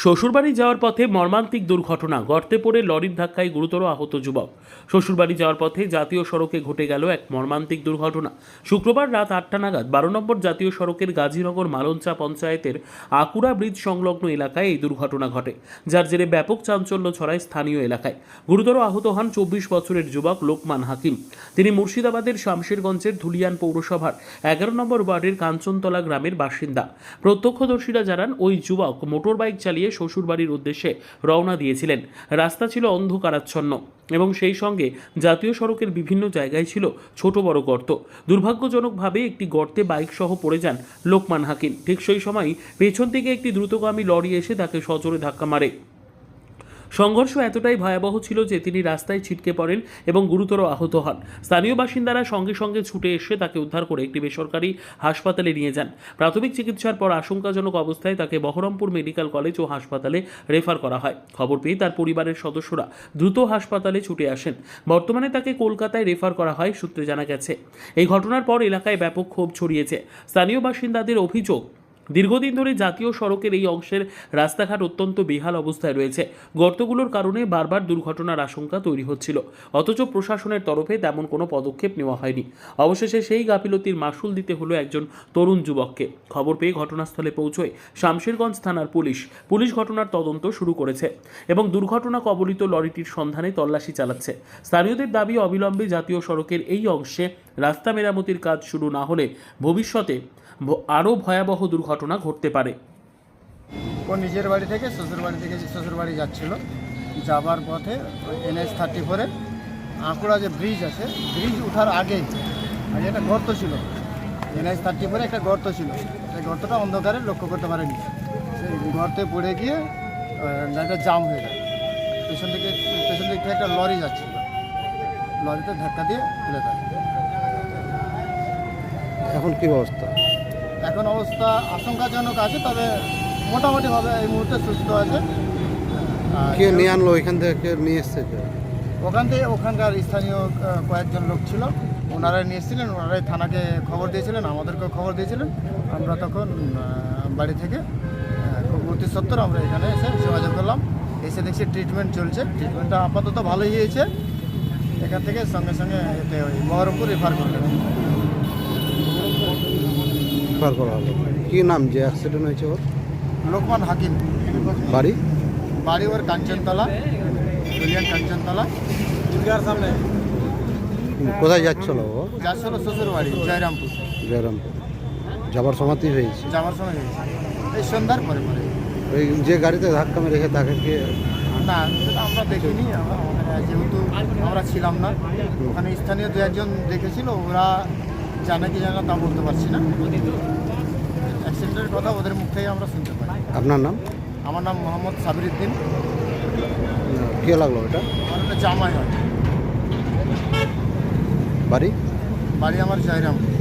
শ্বশুরবাড়ি যাওয়ার পথে মর্মান্তিক দুর্ঘটনা, গর্তে পড়ে লরির ধাক্কায় গুরুতর আহত যুবক। শ্বশুরবাড়ি যাওয়ার পথে জাতীয় সড়কে ঘটে গেল এক মর্মান্তিক দুর্ঘটনা। শুক্রবার রাত 8টা নাগাদ 12 নম্বর জাতীয় সড়কের গাজীনগর মালঞ্চা পঞ্চায়েতের আকুড়া ব্রিজ সংলগ্ন এলাকায় এই দুর্ঘটনা ঘটে, যার জেরে ব্যাপক চাঞ্চল্য ছড়ায় স্থানীয় এলাকায়। গুরুতর আহত হন 24 বছরের যুবক লোকমান হাকিম। তিনি মুর্শিদাবাদের শামশেরগঞ্জের ধুলিয়ান পৌরসভার 11 নম্বর ওয়ার্ডের কাঞ্চনতলা গ্রামের বাসিন্দা। প্রত্যক্ষদর্শীরা জানান, ওই যুবক মোটর বাইক চালিয়ে শ্বশুরবাড়ির উদ্দেশ্যে রওনা দিয়েছিলেন। রাস্তা ছিল অন্ধকারাচ্ছন্ন এবং সেই সঙ্গে জাতীয় সড়কের বিভিন্ন জায়গায় ছিল ছোট বড় গর্ত। দুর্ভাগ্যজনকভাবে একটি গর্তে বাইক সহ পড়ে যান লোকমান হাকিম। ঠিক সেই সময় পেছন থেকে একটি দ্রুতগামী লরি এসে তাকে সজোরে ধাক্কা মারে। সংঘর্ষ এতটাই ভয়াবহ ছিল যে তিনি রাস্তায় ছিটকে পড়েন এবং গুরুতর আহত হন। স্থানীয় বাসিন্দারা সঙ্গে সঙ্গে ছুটে এসে তাকে উদ্ধার করে একটি বেসরকারি হাসপাতালে নিয়ে যান। প্রাথমিক চিকিৎসার পর আশঙ্কাজনক অবস্থায় তাকে বহরমপুর মেডিকেল কলেজ ও হাসপাতালে রেফার করা হয়। খবর পেয়ে তার পরিবারের সদস্যরা দ্রুত হাসপাতালে ছুটে আসেন। বর্তমানে তাকে কলকাতায় রেফার করা হয় সূত্রে জানা গেছে। এই ঘটনার পর এলাকায় ব্যাপক ক্ষোভ ছড়িয়েছে। স্থানীয় বাসিন্দাদের অভিযোগ, দীর্ঘদিন ধরে জাতীয় সড়কের এই অংশের রাস্তাঘাট অত্যন্ত বেহাল অবস্থায় রয়েছে। গর্তগুলোর কারণে বারবার দুর্ঘটনার আশঙ্কা তৈরি হচ্ছিল, অথচ প্রশাসনের তরফে তেমন কোনো পদক্ষেপ নেওয়া হয়নি। অবশেষে সেই গাফিলতির মাসুল দিতে হলো একজন তরুণ যুবককে। খবর পেয়ে ঘটনাস্থলে পৌঁছয় শামশেরগঞ্জ থানার পুলিশ ঘটনার তদন্ত শুরু করেছে এবং দুর্ঘটনা কবলিত লরিটির সন্ধানে তল্লাশি চালাচ্ছে। স্থানীয়দের দাবি, অবিলম্বে জাতীয় সড়কের এই অংশে রাস্তা মেরামতির কাজ শুরু না হলে ভবিষ্যতে আরও ভয়াবহ দুর্ঘটনা ঘটতে পারে। ও নিজের বাড়ি থেকে শ্বশুরবাড়ি যাচ্ছিল। যাবার পথে NH-34 আঁকুড়া যে ব্রিজ আছে, ব্রিজ ওঠার আগে একটা গর্ত ছিল। NH-34 একটা গর্ত ছিল, সেই গর্তটা অন্ধকারে লক্ষ্য করতে পারেনি। সেই গর্তে পড়ে গিয়ে গাড়িটা জাম হয়ে যায়। পেছন দিক থেকে একটা লরি যাচ্ছিল, লরিতে ধাক্কা দিয়ে তুলে দেয়। এখন কি অবস্থা? এখন অবস্থা আশঙ্কাজনক আছে, তবে মোটামুটিভাবে এই মুহূর্তে সুস্থ আছে। কে নিয়ে আনলো এখান থেকে, কে নিয়ে এসছে? ওখানকার স্থানীয় কয়েকজন লোক ছিল, ওনারাই নিয়ে এসেছিলেন। ওনারাই থানাকে খবর দিয়েছিলেন, আমাদেরকেও খবর দিয়েছিলেন। আমরা তখন বাড়ি থেকে খুব অতি সত্বর আমরা এখানে এসে যোগাযোগ করলাম। এসে দেখছি ট্রিটমেন্ট চলছে। ট্রিটমেন্টটা আপাতত ভালোই হয়েছে। এখান থেকে সঙ্গে সঙ্গে এতে ওই বহরমপুর রেফার করলেন। করা হলো। কি নাম যে অ্যাক্সিডেন্ট হয়েছে ওর? লোকমান হাকিম। বাড়ি ওর কাঞ্চনতলা, ধুলিয়ান কাঞ্চনতলা। সামনে কোথায় যাচ্ছিল ও? যাচ্ছিল শ্বশুরবাড়ি জয়রামপুর। যাবার সময়তেই হয়েছে? যাওয়ার সময় হয়েছে এই সন্ধ্যার পরে। ওই যে গাড়িতে ধাক্কা মেরেছে তাকে কি? না, সেটা আমরা দেখিনি। যেহেতু আমরা ছিলাম না ওখানে, স্থানীয় দু একজন দেখেছিল। ওরা জানে কি জানে না তা বলতে পারছি না। অ্যাক্সিডেন্টের কথা ওদের মুখ থেকে আমরা শুনতে পাই। আপনার নাম? আমার নাম মোহাম্মদ সাবির উদ্দিন। কে লাগলো এটা? আমার একটা জামাই হয়। বাড়ি আমার জয়রামপুর।